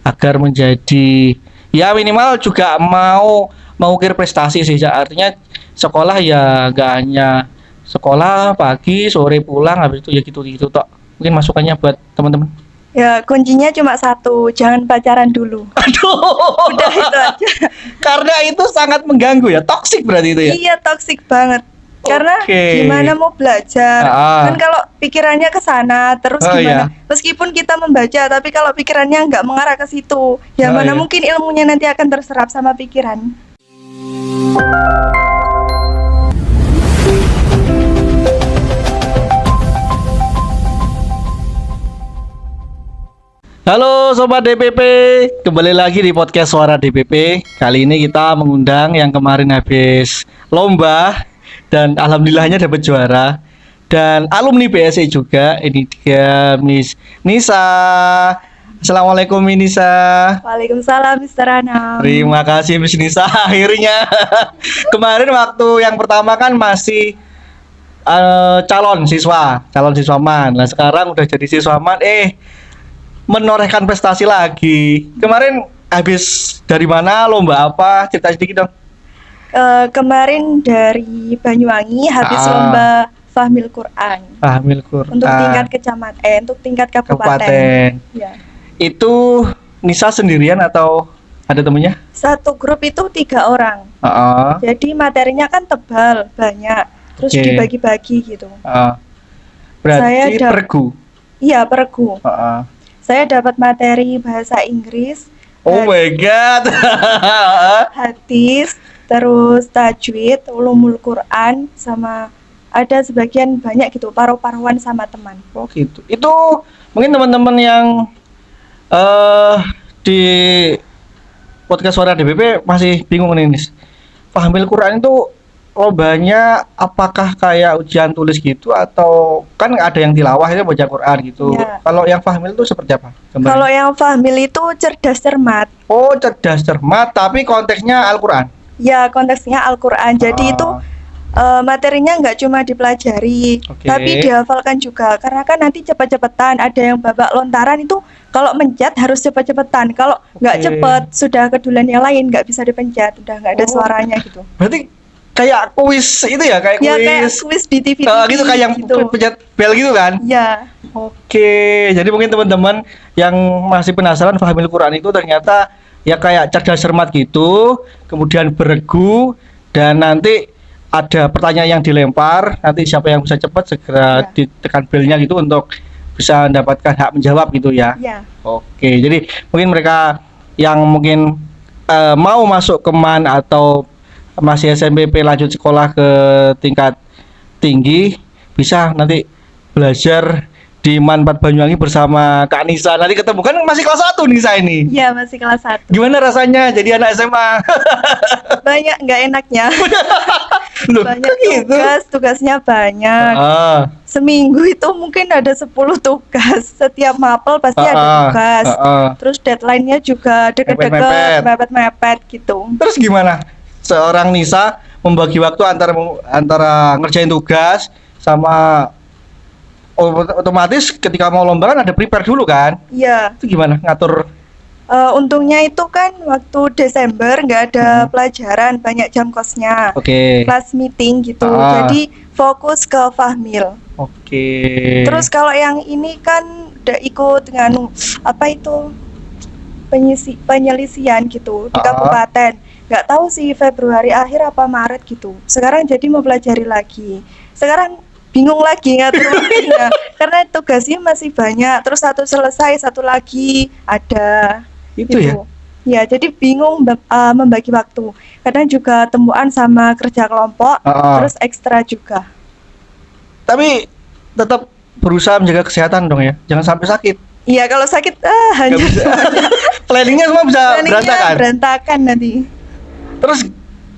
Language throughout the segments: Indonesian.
agar menjadi ya minimal juga mau mengukir prestasi sih. Artinya sekolah ya nggak hanya sekolah pagi sore pulang habis itu ya gitu tok. Mungkin masukannya buat teman-teman. Ya, kuncinya cuma satu, jangan pacaran dulu. Aduh. Udah itu aja. Karena itu sangat mengganggu ya, toksik berarti itu ya. Iya, toksik banget. Karena Oke. gimana mau belajar? Ah. Kan kalau pikirannya ke sana, terus Oh, gimana? iya. Meskipun kita membaca, tapi kalau pikirannya nggak mengarah ke situ, ya Oh, mana iya. mungkin ilmunya nanti akan terserap sama pikiran. Halo Sobat DPP, kembali lagi di podcast Suara DPP. Kali ini kita mengundang yang kemarin habis lomba dan alhamdulillahnya dapat juara. Dan alumni BSI juga, ini dia Miss Nisa. Assalamualaikum Miss Nisa. Waalaikumsalam, Mr. Anam. Terima kasih Miss Nisa. Akhirnya kemarin waktu yang pertama kan masih calon siswaman. Nah sekarang udah jadi siswaman, menorehkan prestasi lagi. Kemarin habis dari mana, lomba apa? Cerita sedikit dong. Kemarin dari Banyuwangi habis lomba Fahmil Quran Fahmil Quran untuk tingkat kecamatan, untuk tingkat kabupaten. Ya. Itu Nisa sendirian atau ada temennya? Satu grup itu 3 orang. Jadi materinya kan tebal, banyak. Terus Oke. dibagi-bagi gitu. Berarti Saya pergu. Iya, pergu. Saya dapat materi bahasa Inggris, Oh my god. hadis, terus tajwid, ulumul Quran, sama ada sebagian banyak gitu, paruh-paruhan sama teman. Oh gitu. Itu mungkin teman-teman yang di podcast Suara DPP masih bingung nih, Nis. Fahmil Quran itu lombanya apakah kayak ujian tulis gitu atau kan ada yang tilawah itu baca Quran gitu. Ya. Kalau yang Fahmil itu seperti apa? Gambarnya? Kalau yang Fahmil itu cerdas cermat. Oh, cerdas cermat tapi konteksnya Al-Quran. Ya, konteksnya Al-Quran. Jadi itu materinya nggak cuma dipelajari, Oke. tapi dihafalkan juga. Karena kan nanti cepet-cepetan, ada yang babak lontaran itu kalau mencet harus cepet-cepetan. Kalau nggak Oke. cepet, sudah kedulan yang lain nggak bisa dipencet, udah nggak ada Oh. suaranya gitu. Berarti kayak kuis itu ya, kayak Ya kayak kuis. kuis di TV. Gitu kayak yang pencet bel gitu kan? Ya, Oke, jadi mungkin teman-teman yang masih penasaran Fahmil Quran itu ternyata ya kayak cerdas cermat gitu, kemudian beregu dan nanti ada pertanyaan yang dilempar, nanti siapa yang bisa cepat segera Ya. ditekan belnya gitu untuk bisa mendapatkan hak menjawab gitu ya. ya. Oke, jadi mungkin mereka yang mungkin mau masuk ke MAN atau masih SMPP lanjut sekolah ke tingkat tinggi bisa nanti belajar di MAN 4 Banyuwangi bersama Kak Nisa. Nanti ketemu kan masih kelas 1 Nisa ini. Ya, masih kelas 1. Gimana rasanya jadi anak SMA? Banyak nggak enaknya. Loh, Banyak kok gitu? tugasnya banyak. Seminggu itu mungkin ada 10 tugas. Setiap mapel pasti ada tugas. Terus deadline-nya juga deket-deket, mepet-mepet gitu. Terus gimana? Seorang Nisa membagi waktu antara ngerjain tugas sama otomatis ketika mau lomba kan ada prepare dulu kan? Iya. Itu gimana ngatur? Untungnya itu kan waktu Desember nggak ada pelajaran, banyak jam kosnya. Oke. Kelas meeting gitu. Jadi fokus ke Fahmil. Oke. Terus kalau yang ini kan udah ikut dengan apa itu penyelisian gitu di kabupaten. Nggak tahu sih Februari akhir apa Maret gitu. Sekarang jadi mau pelajari lagi. Sekarang bingung lagi ngatur waktunya karena tugasnya masih banyak. Terus satu selesai, satu lagi ada. Itu gitu. Ya, jadi bingung membagi waktu. Karena juga temuan sama kerja kelompok, terus ekstra juga. Tapi tetap berusaha menjaga kesehatan dong ya. Jangan sampai sakit. Iya, kalau sakit hanya Nggak bisa. Planningnya semua bisa berantakan. berantakan nanti. Terus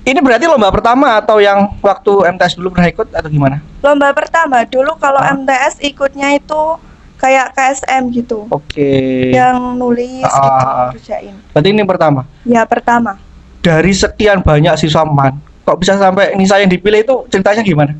ini berarti lomba pertama atau yang waktu MTS dulu pernah ikut atau gimana? Lomba pertama dulu kalau MTS ikutnya itu kayak KSM gitu. Oke. Yang nulis gitu, kerjain. Berarti ini pertama. Ya, pertama. Dari sekian banyak siswa MAN, kok bisa sampai Nisa yang dipilih itu ceritanya gimana?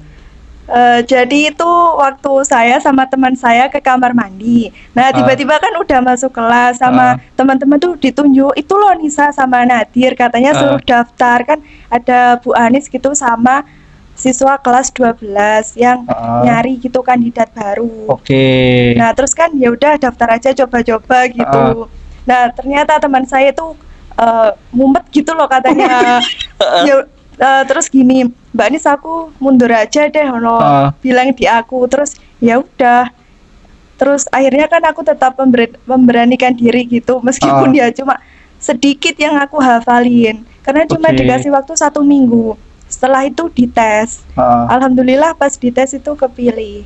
Jadi itu waktu saya sama teman saya ke kamar mandi. Nah, tiba-tiba kan udah masuk kelas sama teman-teman tuh ditunjuk, itu loh Nisa sama Nadir katanya suruh daftar, kan ada Bu Anis gitu sama siswa kelas 12 yang nyari gitu kandidat baru. Oke. Nah, terus kan ya udah daftar aja coba-coba gitu. Nah, ternyata teman saya tuh mumet gitu loh katanya. Ya, terus gini, Mbak Nis aku mundur aja deh lo bilang di aku, terus ya udah, terus akhirnya kan aku tetap memberanikan diri gitu meskipun ya cuma sedikit yang aku hafalin karena cuma dikasih waktu 1 minggu. Setelah itu dites, alhamdulillah pas dites itu kepilih.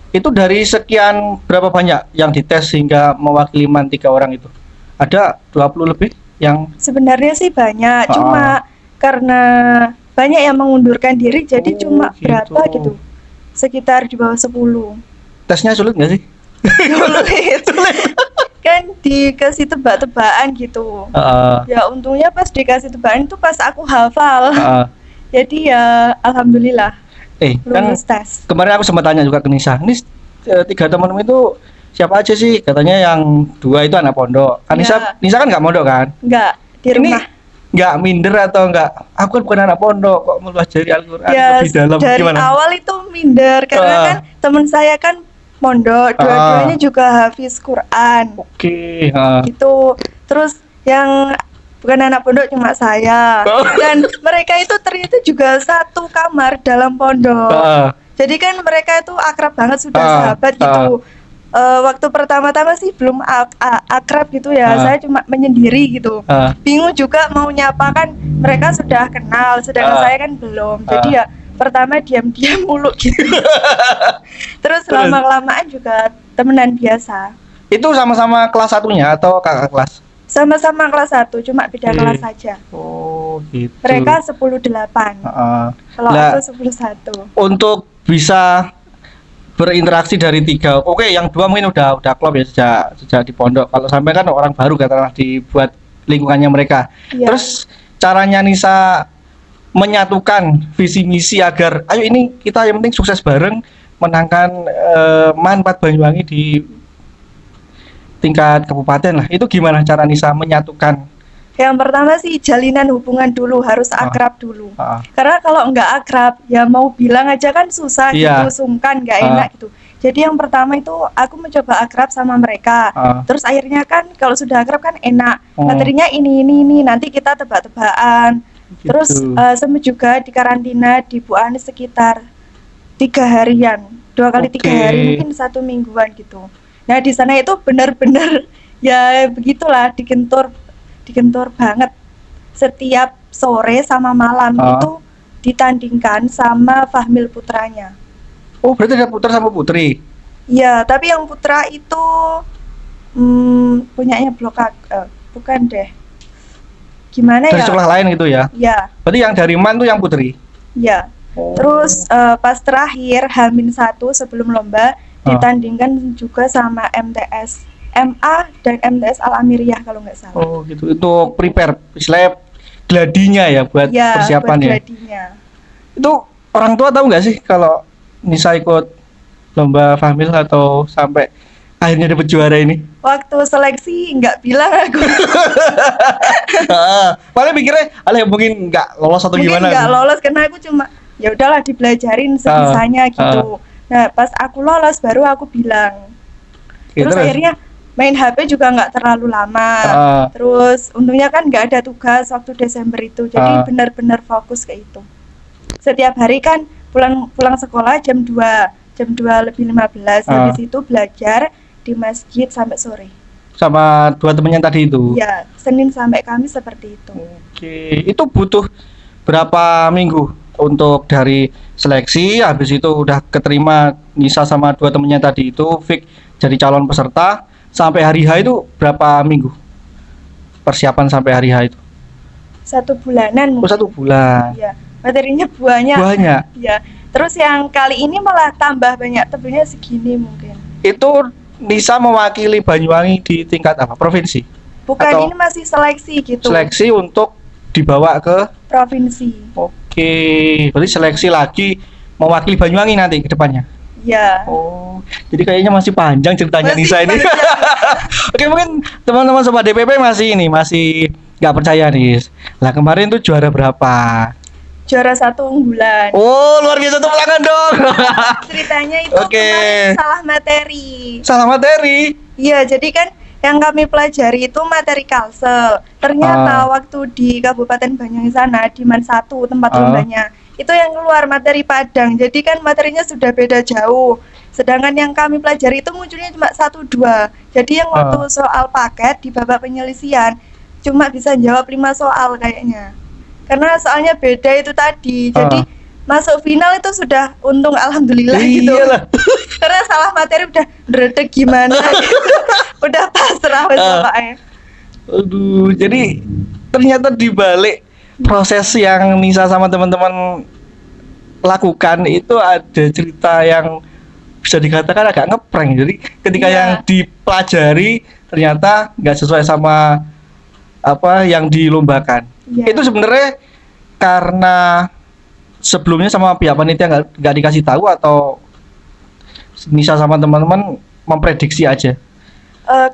Itu dari sekian berapa banyak yang dites hingga mewakili MAN 3 orang itu? Ada 20 lebih yang sebenarnya sih banyak, cuma karena banyak yang mengundurkan diri jadi cuma gitu. Berapa gitu, sekitar di bawah 10. Tesnya sulit nggak sih? Sulit. Kan dikasih tebak-tebakan gitu. Ya untungnya pas dikasih tebakan itu pas aku hafal. Jadi ya alhamdulillah lulus kan tes. Kemarin aku sempat tanya juga ke Nisa, Nis 3 temanmu itu siapa aja sih? Katanya yang 2 itu anak pondok. Kan Nisa kan nggak mondok kan? Nggak, di rumah. Nggak minder atau nggak, aku kan bukan anak pondok kok mempelajari Al-Quran lebih dalam, dari gimana? Awal itu minder karena kan teman saya kan mondok, dua-duanya juga hafiz Quran. Gitu. Terus yang bukan anak pondok cuma saya. Dan mereka itu ternyata juga satu kamar dalam pondok. Jadi kan mereka itu akrab banget, sudah sahabat gitu. Waktu pertama-tama sih belum akrab gitu ya, saya cuma menyendiri gitu. Bingung juga mau nyapa, kan mereka sudah kenal, sedangkan saya kan belum. Jadi ya pertama diam-diam mulu gitu. Terus lama-kelamaan juga temenan biasa. Itu sama-sama kelas 1-nya atau kakak kelas? Sama-sama kelas 1, cuma beda kelas saja. Oh gitu. Mereka 10-8. Kalau aku 10-1. Untuk bisa berinteraksi dari 3, yang 2 mungkin udah klop ya sejak di pondok. Kalau sampai kan orang baru katakanlah dibuat lingkungannya mereka. Terus caranya Nisa menyatukan visi misi agar ayo ini kita yang penting sukses bareng menangkan MAN 4 Banyuwangi di tingkat kabupaten lah. Itu gimana cara Nisa menyatukan? Yang pertama sih jalinan hubungan dulu, harus akrab dulu. Karena kalau nggak akrab ya mau bilang aja kan susah gitu, sungkan, nggak enak gitu. Jadi yang pertama itu aku mencoba akrab sama mereka. Terus akhirnya kan kalau sudah akrab kan enak. Materinya ini nanti kita tebak-tebakan. Gitu. Terus sempat juga di karantina di Bu Anis sekitar 3 harian, 2 kali 3 hari, mungkin 1 mingguan gitu. Nah di sana itu benar-benar ya begitulah digentur banget. Setiap sore sama malam itu ditandingkan sama Fahmil putranya. Oh berarti ada putra sama putri? Iya, tapi yang putra itu punyanya Blok bukan deh. Gimana dari ya? Dari sekolah lain gitu ya? Iya. Berarti yang dari MAN tuh yang putri? Iya. Terus pas terakhir H-1 sebelum lomba ditandingkan juga sama MTS MA dan MTS Al-Amiriyah kalau nggak salah. Oh gitu, itu prepare, istilahnya gladinya ya buat persiapan ya? Gladinya. Itu orang tua tahu nggak sih kalau Nisa ikut lomba Fahmil atau sampai akhirnya dapat juara ini? Waktu seleksi nggak bilang aku. Paling mikirnya, mungkin nggak lolos atau mungkin gimana? Mungkin nggak lolos karena aku cuma ya udahlah dibelajarin sebisanya gitu. Nah pas aku lolos baru aku bilang. Terus akhirnya main HP juga nggak terlalu lama. Terus untungnya kan nggak ada tugas waktu Desember itu, jadi benar-benar fokus ke itu. Setiap hari kan pulang sekolah jam 2 lebih 15. Habis itu belajar di masjid sampai sore. Sama 2 temennya tadi itu? Iya, Senin sampai Kamis seperti itu. Oke, itu butuh berapa minggu untuk dari seleksi, habis itu udah keterima Nisa sama 2 temennya tadi itu fix jadi calon peserta, sampai hari H itu berapa minggu persiapan sampai hari H itu? 1 bulanan mungkin. 1 bulan. Iya, materinya banyak. Iya. Terus yang kali ini malah tambah banyak, tebelnya segini mungkin. Itu Nisa mewakili Banyuwangi di tingkat apa? Provinsi? Bukan, atau ini masih seleksi gitu. Seleksi untuk dibawa ke provinsi. Oke, berarti seleksi lagi mewakili Banyuwangi nanti ke depannya. Ya. Oh, jadi kayaknya masih panjang ceritanya Masih Nisa ini. panjang. Oke, mungkin teman-teman sobat DPP masih nggak percaya nih. Lah kemarin tuh juara berapa? Juara 1 unggulan. Oh, luar biasa, tepuk tangan dong. Ceritanya itu Oke. kemarin salah materi. Salah materi. Iya, jadi kan yang kami pelajari itu materi Kalsel. Ternyata waktu di Kabupaten Banyuwangi sana di Man 1 tempat lombanya, itu yang keluar materi Padang. Jadi kan materinya sudah beda jauh. Sedangkan yang kami pelajari itu munculnya cuma 1-2. Jadi yang waktu soal paket di babak penyelisihan cuma bisa jawab 5 soal kayaknya. Karena soalnya beda itu tadi. Jadi masuk final itu sudah untung alhamdulillah gitu. Iyalah. Karena salah materi udah dredeg gimana gitu. Udah pasrah wes bapaknya. Aduh, jadi ternyata di balik proses yang Nisa sama teman-teman lakukan itu ada cerita yang bisa dikatakan agak ngeprank. Jadi ketika yang dipelajari ternyata nggak sesuai sama apa yang dilombakan. Itu sebenarnya karena sebelumnya sama pihak panitia nggak dikasih tahu atau Nisa sama teman-teman memprediksi aja.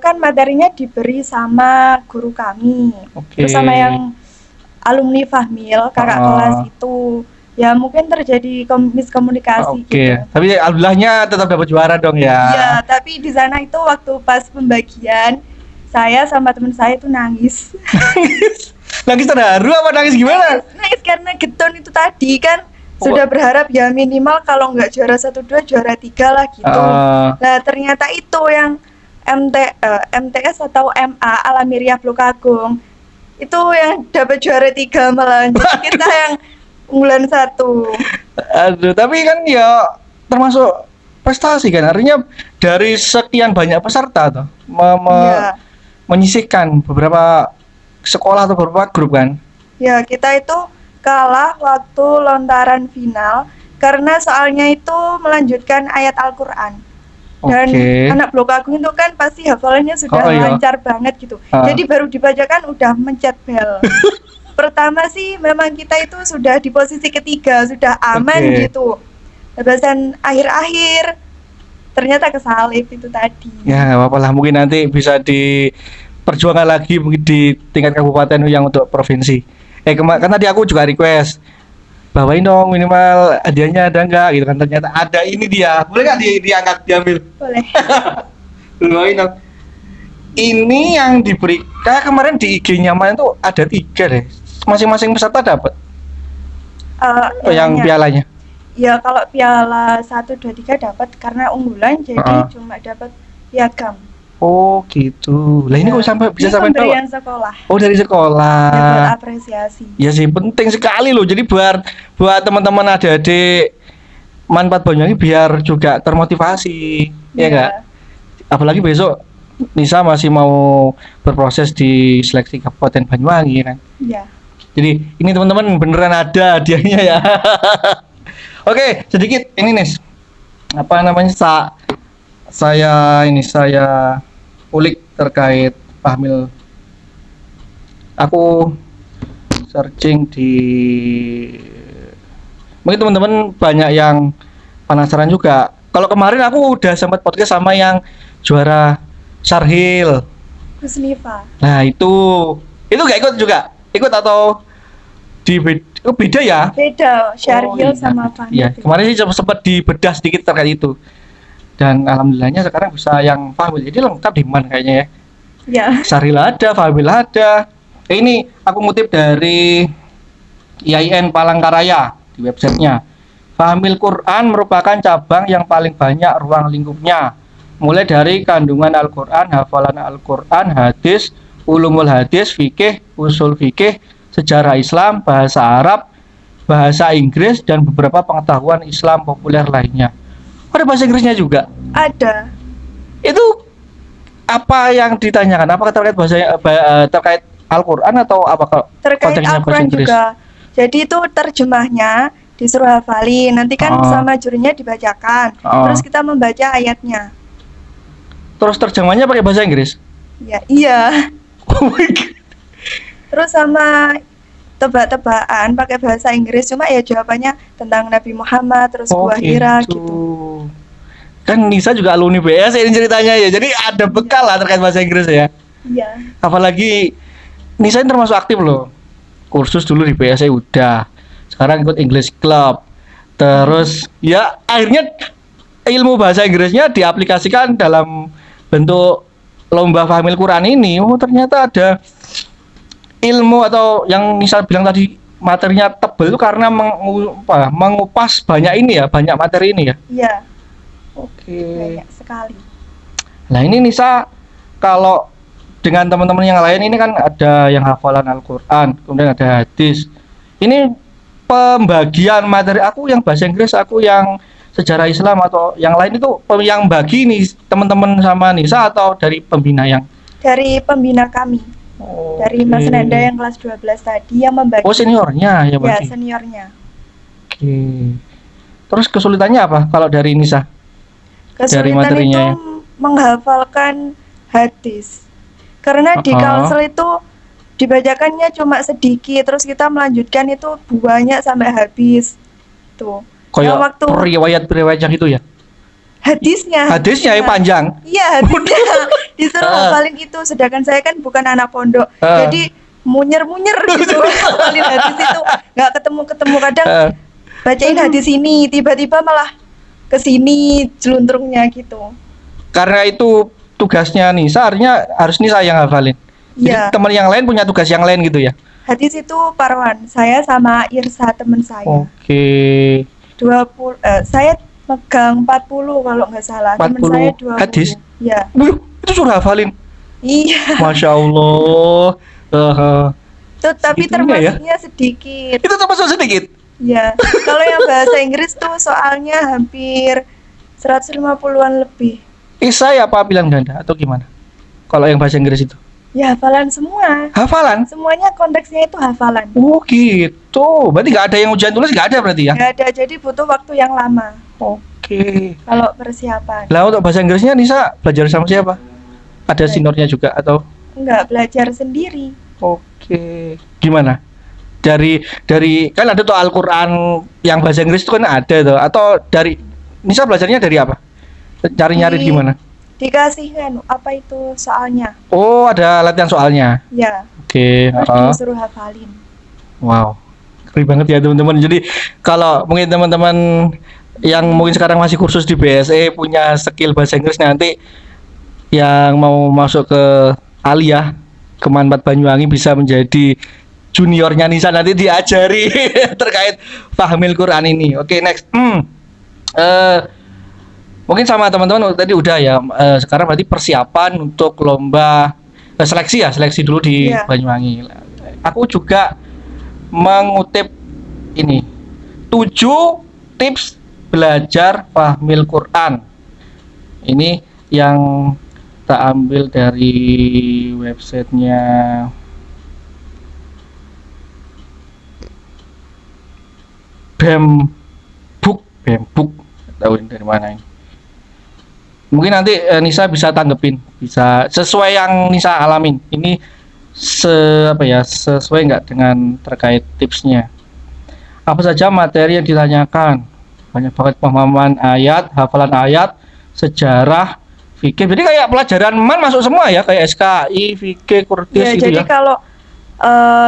Kan materinya diberi sama guru kami, terus sama yang alumni Fahmil, kakak kelas itu, ya mungkin terjadi miskomunikasi gitu. Tapi alhamdulillahnya tetap dapat juara dong ya. Iya, tapi di sana itu waktu pas pembagian, saya sama teman saya itu nangis. Nangis terharu apa nangis gimana? Nangis karena Geton itu tadi kan sudah berharap ya minimal kalau nggak juara 1-2 juara 3 lah gitu. Nah ternyata itu yang MTS atau MA Alamiriah Blok Agung itu yang dapat juara 3 malah. Kita yang unggulan 1. Aduh, tapi kan ya termasuk prestasi kan, artinya dari sekian banyak peserta tuh menyisihkan beberapa sekolah atau beberapa grup kan. Ya, kita itu kalah waktu lontaran final karena soalnya itu melanjutkan ayat Al-Qur'an. Dan anak Blok Agung itu kan pasti hafalannya sudah lancar banget gitu. Jadi baru dibacakan udah mencet bel. Pertama sih memang kita itu sudah di posisi ketiga, sudah aman gitu. Bahasan akhir-akhir ternyata kesalip itu tadi. Ya nggak apa-apa lah, mungkin nanti bisa diperjuangkan lagi mungkin di tingkat kabupaten yang untuk provinsi. Karena tadi aku juga request bawain dong minimal hadiahnya ada enggak gitu kan, ternyata ada. Ini dia, boleh nggak diangkat diambil? Boleh. Bawain dong. Ini yang diberi kayak kemarin di IG-nya main tuh ada 3 deh, masing-masing peserta dapat yang pialanya. Ya kalau piala 1, 2, 3 dapat karena unggulan jadi cuma dapat piagam. Oh gitu. Lah ini kok sampai bisa sampai tahu? Pemberian sekolah. Oh dari sekolah. Ya, buat apresiasi. Ya sih penting sekali loh. Jadi buat teman-teman adik-adik Man 4 Banyuwangi biar juga termotivasi, ya enggak? Apalagi besok Nisa masih mau berproses di seleksi Kabupaten Banyuwangi kan. Iya. Jadi ini teman-teman beneran ada hadiahnya ya. Oke, sedikit ini Nis. Apa namanya? Saya ulik terkait Fahmil. Aku searching di mungkin teman-teman banyak yang penasaran juga. Kalau kemarin aku udah sempat podcast sama yang juara Sarhil, Kusnifa. Nah itu nggak ikut juga? Ikut atau beda ya? Beda, Syarhil sama Fahmil. Iya, kemarin sih sempat dibedah sedikit terkait itu. Dan alhamdulillahnya sekarang bisa yang Fahmil, jadi lengkap di Man kayaknya ya. Ya. Sarhil ada, Fahmil ada. Ini aku ngutip dari IAIN Palangkaraya di websitenya. Fahmil Quran merupakan cabang yang paling banyak ruang lingkupnya, mulai dari kandungan Al-Quran, hafalan Al-Quran, hadis, ulumul hadis, fikih, usul fikih, sejarah Islam, bahasa Arab, bahasa Inggris, dan beberapa pengetahuan Islam populer lainnya. Ada bahasa Inggrisnya juga? Ada. Itu apa yang ditanyakan? Apakah terkait terkait Al-Quran atau apa? Terkait Al-Quran juga. Jadi itu terjemahnya disuruh hafalin. Nanti kan sama jurinya dibacakan. Terus kita membaca ayatnya. Terus terjemahnya pakai bahasa Inggris? Ya, iya. Oh my God. Terus sama tebak-tebakan pakai bahasa Inggris, cuma ya jawabannya tentang Nabi Muhammad terus Oh Gua Hira gitu. gitu. Kan Nisa juga alumni BS ini ceritanya ya. Jadi ada bekal lah terkait bahasa Inggris ya. Iya. Apalagi Nisa ini termasuk aktif loh. Kursus dulu di BSI udah. Sekarang ikut English Club. Terus ya akhirnya ilmu bahasa Inggrisnya diaplikasikan dalam bentuk lomba Fahmil Quran ini. Oh ternyata ada ilmu atau yang Nisa bilang tadi materinya tebel itu karena mengupas banyak ini ya, banyak materi ini ya. Iya, Oke. banyak sekali. Nah ini Nisa kalau dengan teman-teman yang lain ini kan ada yang hafalan Al-Quran, kemudian ada hadis. Ini pembagian materi aku yang bahasa Inggris, aku yang sejarah Islam atau yang lain itu yang bagi nih teman-teman sama Nisa atau dari pembina yang Dari pembina kami, dari Mas Oke. Nanda yang kelas 12 tadi yang membagi. Oh seniornya ya Ya, bagi. seniornya. Oke. Terus kesulitannya apa kalau dari Nisa? Kesulitan materinya itu ya? menghafalkan hadis. Karena di Kalsel itu dibacakannya cuma sedikit, terus kita melanjutkan itu banyak sampai habis. Tuh. Kayak Yang waktu riwayat yang itu ya? hadisnya Hadisnya yang panjang. Iya, hadisnya disuruh hafalin itu, sedangkan saya kan bukan anak pondok. Ah. Jadi munyer-munyer gitu hafalin hadis itu, nggak ketemu-ketemu. Kadang bacain hadis ini, tiba-tiba malah ke sini jeluntrungnya gitu. Karena itu tugasnya Nisa, artinya harus Nisa yang hafalin. Jadi Iya. teman yang lain punya tugas yang lain gitu ya. Hadis itu paruan saya sama Irsa teman saya. Oke. 20 saya megang 40 kalau nggak salah. Teman 40 saya 20. hadis? Iya. Wuh, itu suruh hafalin. Iya. Masya Allah. Tuh, tapi Segitunya ya? termasuknya sedikit. Itu termasuk sedikit. Ya, kalau yang bahasa Inggris tuh soalnya hampir 150-an lebih. Saya apa bilang ganda atau gimana? Kalau yang bahasa Inggris itu? Ya, hafalan semua. Hafalan? Semuanya konteksnya itu hafalan. Oh gitu. Berarti nggak ada yang ujian tulis, nggak ada berarti ya? Nggak ada, jadi butuh waktu yang lama Oke. kalau persiapan. Lah untuk bahasa Inggrisnya Nisa belajar sama siapa? Ada seniornya juga atau? Nggak belajar sendiri. Oke. Gimana? Dari kan ada tuh Al-Qur'an yang bahasa Inggris itu kan ada tuh, atau dari Nisa belajarnya dari apa? Cari nyari Di- gimana? Dikasih kan apa itu soalnya? Oh, ada latihan soalnya. Ya, Oke, terus heeh. disuruh hafalin. Wow. Keren banget ya teman-teman. Jadi kalau mungkin teman-teman yang mungkin sekarang masih kursus di BSE punya skill bahasa Inggris, nanti yang mau masuk ke Aliyah ke Manfaat Banyuwangi bisa menjadi juniornya Nisa, nanti diajari terkait Fahmil Quran ini. Oke, next. Mungkin sama teman-teman tadi udah ya. Sekarang berarti persiapan untuk lomba seleksi ya, seleksi dulu di Iya. Banyuwangi. Aku juga mengutip ini 7 tips belajar Fahmil Quran. Ini yang tak ambil dari websitenya Bembook, tahu ini dari mana ini. Mungkin nanti Nisa bisa tanggepin, bisa sesuai yang Nisa alamin. Ini sesuai nggak dengan terkait tipsnya. Apa saja materi yang ditanyakan? Banyak banget pemahaman ayat, hafalan ayat, sejarah, fikih. Jadi kayak pelajaran MAN masuk semua ya, kayak SKI, fikih, Qur'is Ya, gitu jadi ya. kalau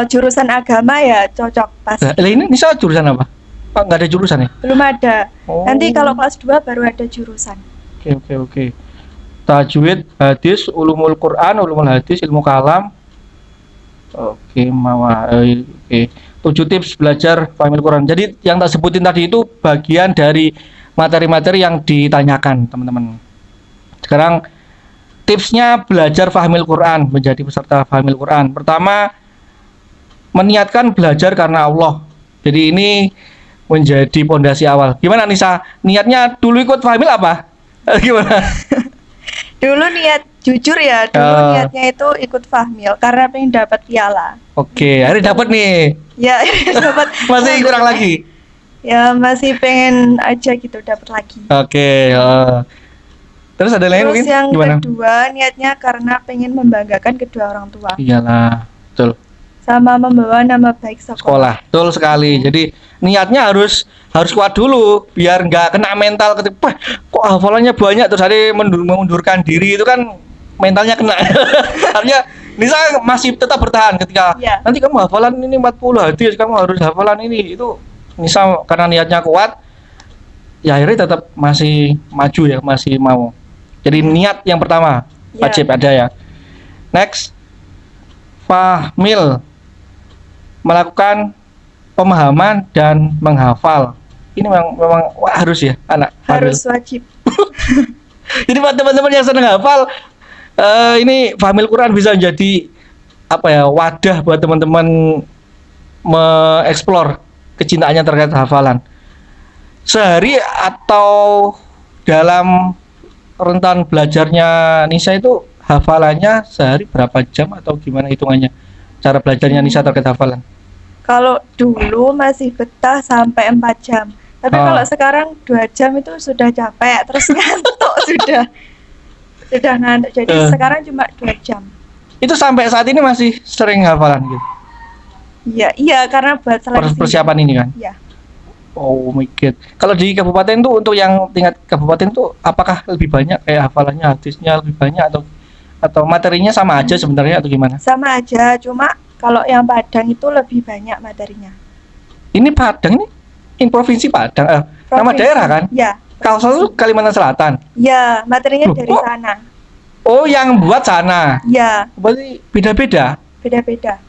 jurusan agama ya cocok pas. Lah, ini Nisa jurusan apa? Pak nggak ada jurusan ya? Belum ada. Oh. Nanti kalau kelas 2 baru ada jurusan. Oke. Tajwid, hadis, ulumul Quran, ulumul hadis, ilmu kalam. Oke, oke. 7 tips belajar Fahmil Quran. Jadi yang tak sebutin tadi itu bagian dari materi-materi yang ditanyakan, teman-teman. Sekarang tipsnya belajar Fahmil Quran, menjadi peserta Fahmil Quran. Pertama, meniatkan belajar karena Allah. Jadi ini menjadi pondasi awal. Gimana Nisa? Niatnya dulu ikut Fahmil apa? Gimana? Dulu jujur ya, niatnya itu ikut Fahmil karena pengen dapat piala. Oke, hari dapat nih. Ya, dapat. Masih kurang lagi. Ya, masih pengen aja gitu dapat lagi. Oke. Terus ada lain Terus mungkin? yang Gimana? kedua niatnya karena pengen membanggakan kedua orang tua. Iyalah, betul. sama membawa nama baik sekolah. sekolah. Betul sekali. Jadi niatnya harus kuat dulu biar nggak kena mental ketika "Wah, kok hafalannya banyak terus hari mengundurkan diri itu kan mentalnya kena. Artinya Nisa masih tetap bertahan ketika Iya. nanti kamu hafalan ini 40 hadis, kamu harus hafalan ini. Itu Nisa karena niatnya kuat ya akhirnya tetap masih maju ya, masih mau. Jadi niat yang pertama Iya. wajib ada ya. Next, fahmil, melakukan pemahaman dan menghafal. Ini memang wah, harus ya anak Harus wajib. jadi buat teman-teman yang senang hafal, ini Fahmil Quran bisa jadi apa ya, wadah buat teman-teman mengeksplor kecintaannya terkait hafalan. Sehari atau dalam rentan belajarnya Nisa itu hafalannya sehari berapa jam atau gimana hitungannya? Cara belajarnya Nisa terkait hafalan? Kalau dulu masih betah sampai 4 jam. Tapi Ah. kalau sekarang 2 jam itu sudah capek, terus ngantuk sudah ngantuk. Jadi sekarang cuma 2 jam. Itu sampai saat ini masih sering hafalan gitu. Iya, karena buat seleksi. Persiapan ini kan. Iya. Oh my god. Kalau di kabupaten tuh untuk yang tingkat kabupaten tuh apakah lebih banyak kayak hafalannya, hadisnya lebih banyak atau materinya sama aja sebenarnya atau gimana? Sama aja, cuma kalau yang Padang itu lebih banyak materinya. Ini Padang ini provinsi Padang, nama Provinsi. daerah kan? Iya. Kalsel itu Kalimantan Selatan. Iya, materinya Loh, dari kok? sana. Oh, yang buat sana. Iya, Berarti beda-beda. beda-beda.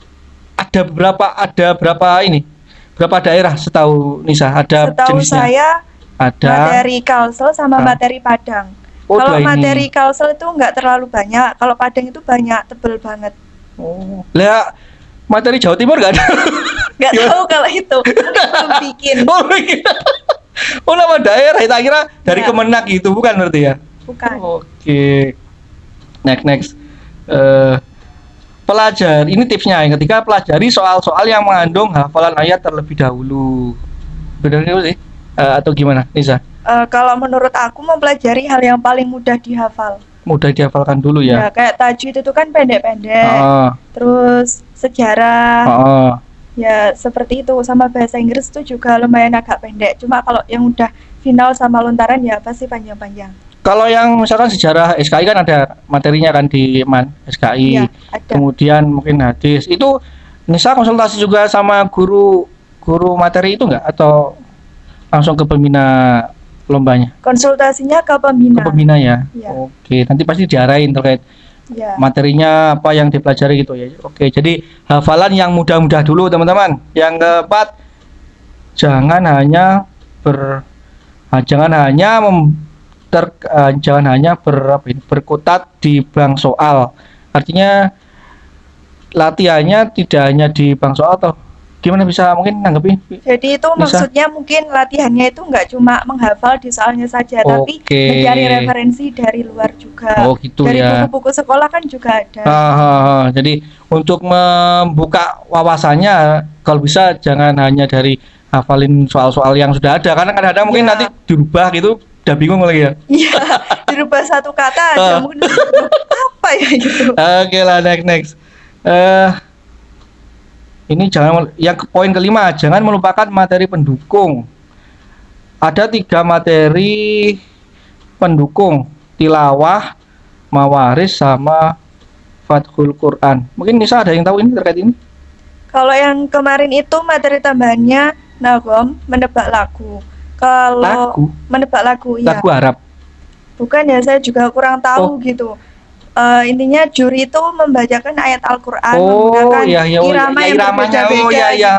Ada berapa ini? Berapa daerah setahu Nisa? Ada Setahu jenisnya? saya Ada. materi Kalsel sama Ah. materi Padang. Oh, Kalau dua ini. materi Kalsel itu nggak terlalu banyak, kalau Padang itu banyak, tebel banget. Oh. Lah, materi Jawa Timur nggak ada? Nggak Gimana? tahu kalau itu, belum bikin. Oh, iya. Oh, nama daerah. Tak kira dari Iya. Kemenak gitu, bukan berarti ya? Bukan. Oke. Next. Pelajar. Ini tipsnya yang ketiga, pelajari soal-soal yang mengandung hafalan ayat terlebih dahulu. Benar itu sih? Atau gimana, Nisa? Kalau menurut aku mempelajari hal yang paling mudah dihafal. Mudah dihafalkan dulu Ya, ya. kayak tajwid itu kan pendek-pendek. Oh, Terus sejarah, oh. ya seperti itu. Sama bahasa Inggris itu juga lumayan agak pendek. Cuma kalau yang udah final sama lontaran ya pasti panjang-panjang. Kalau yang misalkan sejarah SKI kan ada materinya kan di SKI. Iya, ada. Kemudian mungkin hadis. Itu Nisa konsultasi juga sama guru materi itu enggak atau langsung ke pembina lombanya? Konsultasinya ke pembina. Ke pembina ya. Iya. Oke, nanti pasti diarahin terkait Ya. materinya apa yang dipelajari gitu ya. Oke, jadi hafalan yang mudah-mudah dulu teman-teman. Yang keempat, jangan hanya berkutat di bank soal. Artinya latihannya tidak hanya di bank soal atau gimana, bisa mungkin nanggepi? Jadi itu Bisa. maksudnya mungkin latihannya itu nggak cuma menghafal di soalnya saja, tapi Oke. mencari referensi dari luar juga. Oh, gitu dari ya. buku-buku sekolah kan juga ada. Jadi untuk membuka wawasannya kalau bisa jangan hanya dari hafalin soal-soal yang sudah ada, karena kadang-kadang mungkin Ya. nanti dirubah gitu udah bingung lagi ya. Iya, dirubah satu kata aja mungkin apa ya gitu. Oke lah, next. Ini yang poin kelima, jangan melupakan materi pendukung. Ada 3 materi pendukung, tilawah, mawaris, sama Fathul Quran. Mungkin Nisa ada yang tahu ini terkait ini? Kalau yang kemarin itu materi tambahannya nagom, menebak lagu. Kalau Lagu? menebak lagu, iya. Lagu Arab. Bukan ya, saya juga kurang tahu gitu. Intinya juri itu membacakan ayat Al-Quran menggunakan irama yang iramanya. berbeda-beda Oh ya ya.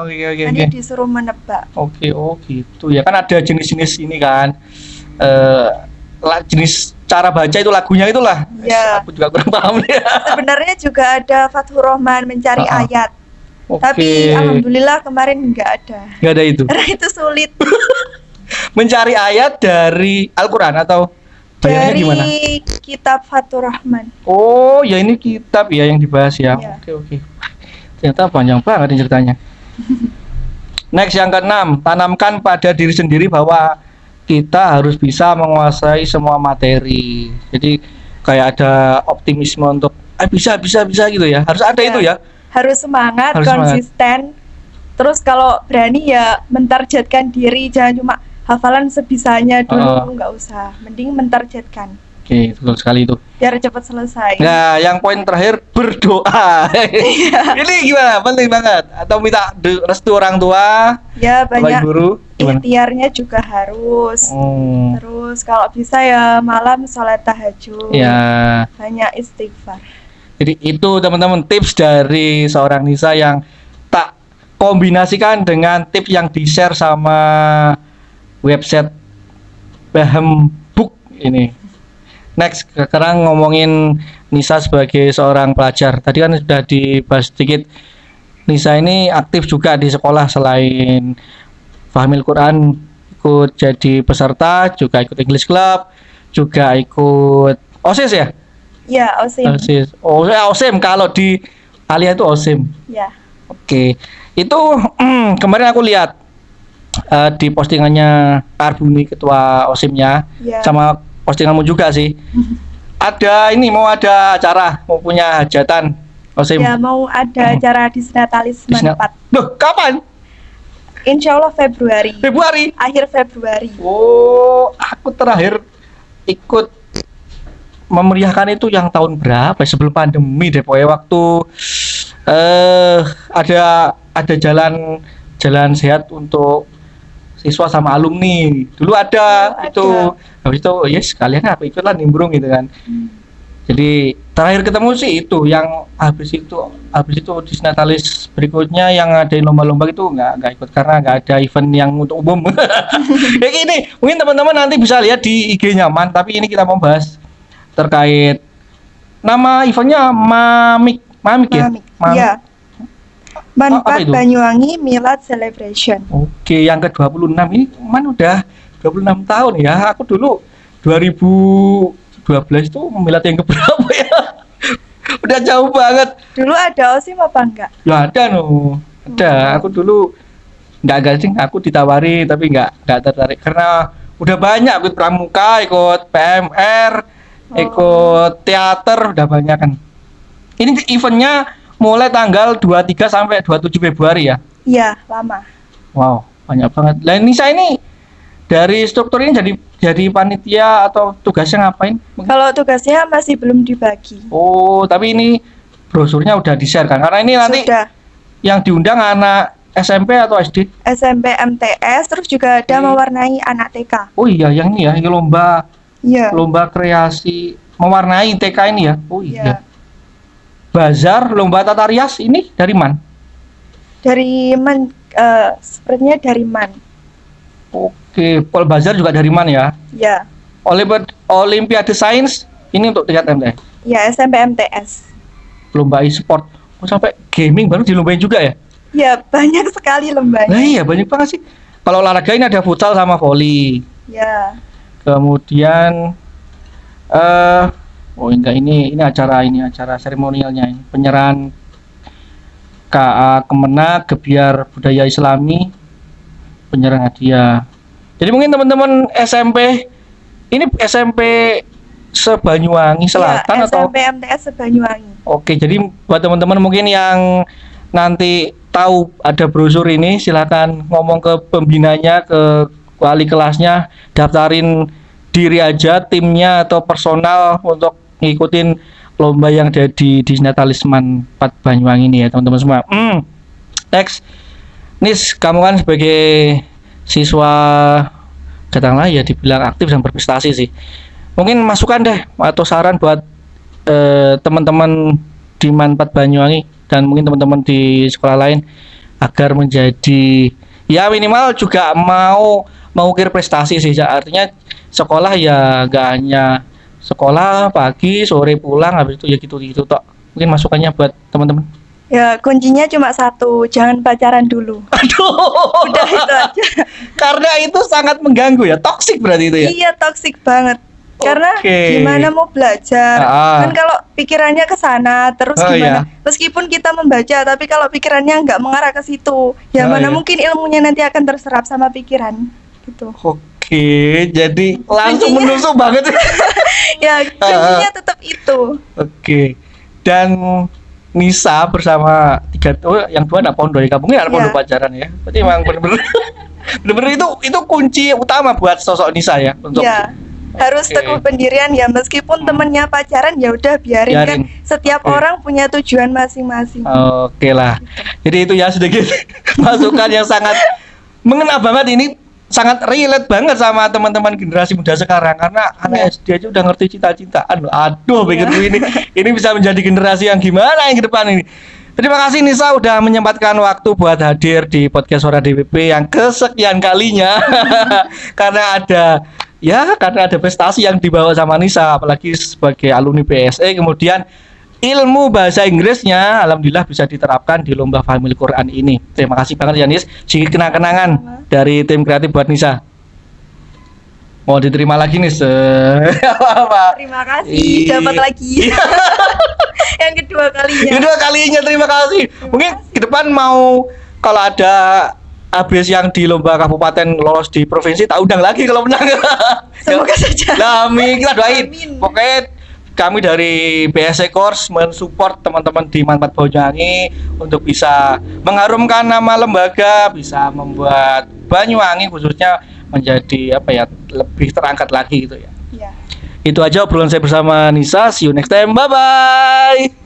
gitu. Oke. Nanti disuruh menebak. Oke, oh gitu ya, kan ada jenis-jenis ini kan, jenis cara baca itu lagunya itulah. Ya. Aku juga kurang paham ya. Sebenarnya juga ada Fathur Rahman mencari ayat. Oke. Tapi alhamdulillah kemarin nggak ada. Nggak ada itu. Karena itu sulit. Mencari ayat dari Al-Quran atau bayangnya Dari gimana? kitab Fathur Rahman. Oh ya, ini kitab ya yang dibahas ya. Iya. Oke. Ternyata panjang banget ini ceritanya. Next, yang keenam, tanamkan pada diri sendiri bahwa kita harus bisa menguasai semua materi. Jadi kayak ada optimisme untuk bisa gitu ya. Harus ada Iya. itu ya. harus semangat, Harus semangat. konsisten. Terus kalau berani ya mentargetkan diri, jangan cuma hafalan sebisanya dulu, nggak usah. Mending mentargetkan Oke, betul sekali itu. biar cepat selesai. Nah, yang poin terakhir berdoa. Ini gimana? Penting banget. Atau minta restu orang tua, Ya bapak banyak guru, gimana? ikhtiarnya juga harus. Oh, Terus kalau bisa ya malam sholat tahajud. ya. Banyak istighfar. Jadi itu teman-teman tips dari seorang Nisa yang tak kombinasikan dengan tips yang di-share sama website Paham Book ini. Next, sekarang ngomongin Nisa sebagai seorang pelajar. Tadi kan sudah dibahas sedikit. Nisa ini aktif juga di sekolah selain Fahmil Quran, ikut jadi peserta, juga ikut English Club, juga ikut OSIS ya? Ya, OSIM. OSIS. Oh, OSIM kalau di Alia itu OSIM. Ya. Oke. Itu kemarin aku lihat di postingannya Arbuni ketua OSIM-nya Ya. sama postinganmu juga sih. Ada ini mau ada acara, mau punya hajatan OSIM. Ya, mau ada acara disnatalis Disna- manfaat. Loh, kapan? Insya Allah Februari. Februari. Akhir Februari. Oh, aku terakhir ikut memeriahkan itu yang tahun berapa? Sebelum pandemi deh, pokoknya waktu ada jalan sehat untuk siswa sama alumni. Dulu ada Oh, itu. ada. Habis itu yes sekalian aku ikutlah nimbrung gitu kan. Jadi terakhir ketemu sih itu yang habis itu disnatalis berikutnya yang ada lomba-lomba itu nggak ikut karena nggak ada event yang untuk umum. Kayak gini, mungkin teman-teman nanti bisa lihat di IG Nyaman, tapi ini kita mau bahas terkait nama eventnya Mamik ya? Mamik. Ya. Manfaat itu? Banyuwangi Milad Celebration. Oke, yang ke-26 ini udah 26 tahun ya. Aku dulu 2012 itu milad yang keberapa ya? Udah jauh banget. Dulu ada OSIM apa enggak? Ya ada ada. Aku dulu nggak gasing, aku ditawari tapi nggak tertarik karena udah banyak ikut pramuka, ikut PMR, ikut teater, udah banyak kan. Ini eventnya mulai tanggal 23 sampai 27 Februari ya. Iya, lama. Wow, banyak banget. Lah Nisa ini dari struktur ini jadi panitia atau tugasnya ngapain? Kalau tugasnya masih belum dibagi. Oh, tapi ini brosurnya udah di-share kan? Karena ini nanti Sudah yang diundang anak SMP atau SD? SMP MTS, terus juga ada mewarnai anak TK. Oh iya, yang ini ya, ini lomba Iya. kreasi mewarnai TK ini ya. Oh Iya. iya. Bazar, lomba tata rias ini dari mana? Dari sepertinya dari MAN. Oke, Pol Bazar juga dari mana ya? Ya. Olimpiade Sains ini untuk tingkat MTS. Ya, SMP MTS. Lomba e-sport. Oh, sampai gaming baru dilombain juga ya? Ya, banyak sekali lembanya. Nah iya banyak banget sih. Kalau olahraga ini ada futsal sama volley. Ya. Kemudian oh enggak ini acara seremonialnya ini. Penyerahan KA Kemenag Gebiar Budaya Islami, penyerahan hadiah. Jadi mungkin teman-teman SMP ini SMP Sebanyuwangi Selatan Ya, atau SMP MTS Sebanyuwangi. Oke, jadi buat teman-teman mungkin yang nanti tahu ada brosur ini, silakan ngomong ke pembinanya, ke wali kelasnya, daftarin diri aja, timnya atau personal untuk ngikutin lomba yang ada di Disnatalisman 4 Banyuwangi ini ya teman-teman semua. Next, Nis, kamu kan sebagai siswa katakanlah ya dibilang aktif dan berprestasi sih. Mungkin masukan deh atau saran buat teman-teman di MAN 4 Banyuwangi dan mungkin teman-teman di sekolah lain agar menjadi ya minimal juga mau mengukir prestasi sih. Artinya sekolah ya nggak hanya sekolah pagi sore pulang habis itu ya gitu-gitu tok. Mungkin masukannya buat teman-teman. Ya, kuncinya cuma satu, jangan pacaran dulu. Aduh. Udah itu aja. Karena itu sangat mengganggu ya, toksik berarti itu ya. Iya, toksik banget. Karena Oke. gimana mau belajar? Ah. Kan kalau pikirannya ke sana, terus Oh, gimana? iya. Meskipun kita membaca, tapi kalau pikirannya nggak mengarah ke situ, ya Oh, mana iya. mungkin ilmunya nanti akan terserap sama pikiran, gitu. Oke, jadi langsung Kuncinya- menusuk banget. Ya, kuncinya tetap itu. Oke. Dan Nisa bersama yang dua anak pondok ya, kampungnya anak pondok Iya. pacaran ya. Berarti emang bener-bener bener-bener itu kunci utama buat sosok Nisa ya untuk Ya, harus Oke. teguh pendirian ya, meskipun temennya pacaran ya udah biarin kan. Biarin. Setiap Oke. orang punya tujuan masing-masing. Oke lah. Jadi itu ya sedikit masukan yang sangat mengena banget, ini sangat relate banget sama teman-teman generasi muda sekarang karena anak SD aja udah ngerti cita-citaan. Aduh, pikirku ini bisa menjadi generasi yang gimana yang ke depan ini. Terima kasih Nisa udah menyempatkan waktu buat hadir di podcast Suara DPP yang kesekian kalinya. karena ada prestasi yang dibawa sama Nisa, apalagi sebagai alumni PSE, kemudian ilmu bahasa Inggrisnya alhamdulillah bisa diterapkan di lomba Family Quran ini. Terima kasih banget ya Nis. Sedikit kenang-kenangan dari tim kreatif buat Nisa. Mau diterima lagi Nis. Apa? Terima kasih, Iya. dapat lagi. Yang kedua kalinya. Kedua kalinya, terima kasih. Mungkin ke depan mau kalau ada habis yang di lomba kabupaten lolos di provinsi, tak undang lagi kalau menang. Semoga saja. Nah, amin, kita doain. Amin. Pokoknya kami dari BSC Course mensupport teman-teman di Manfaat Banyuwangi untuk bisa mengharumkan nama lembaga, bisa membuat Banyuwangi khususnya menjadi lebih terangkat lagi gitu ya. Ya. Itu aja obrolan saya bersama Nisa. See you next time. Bye bye.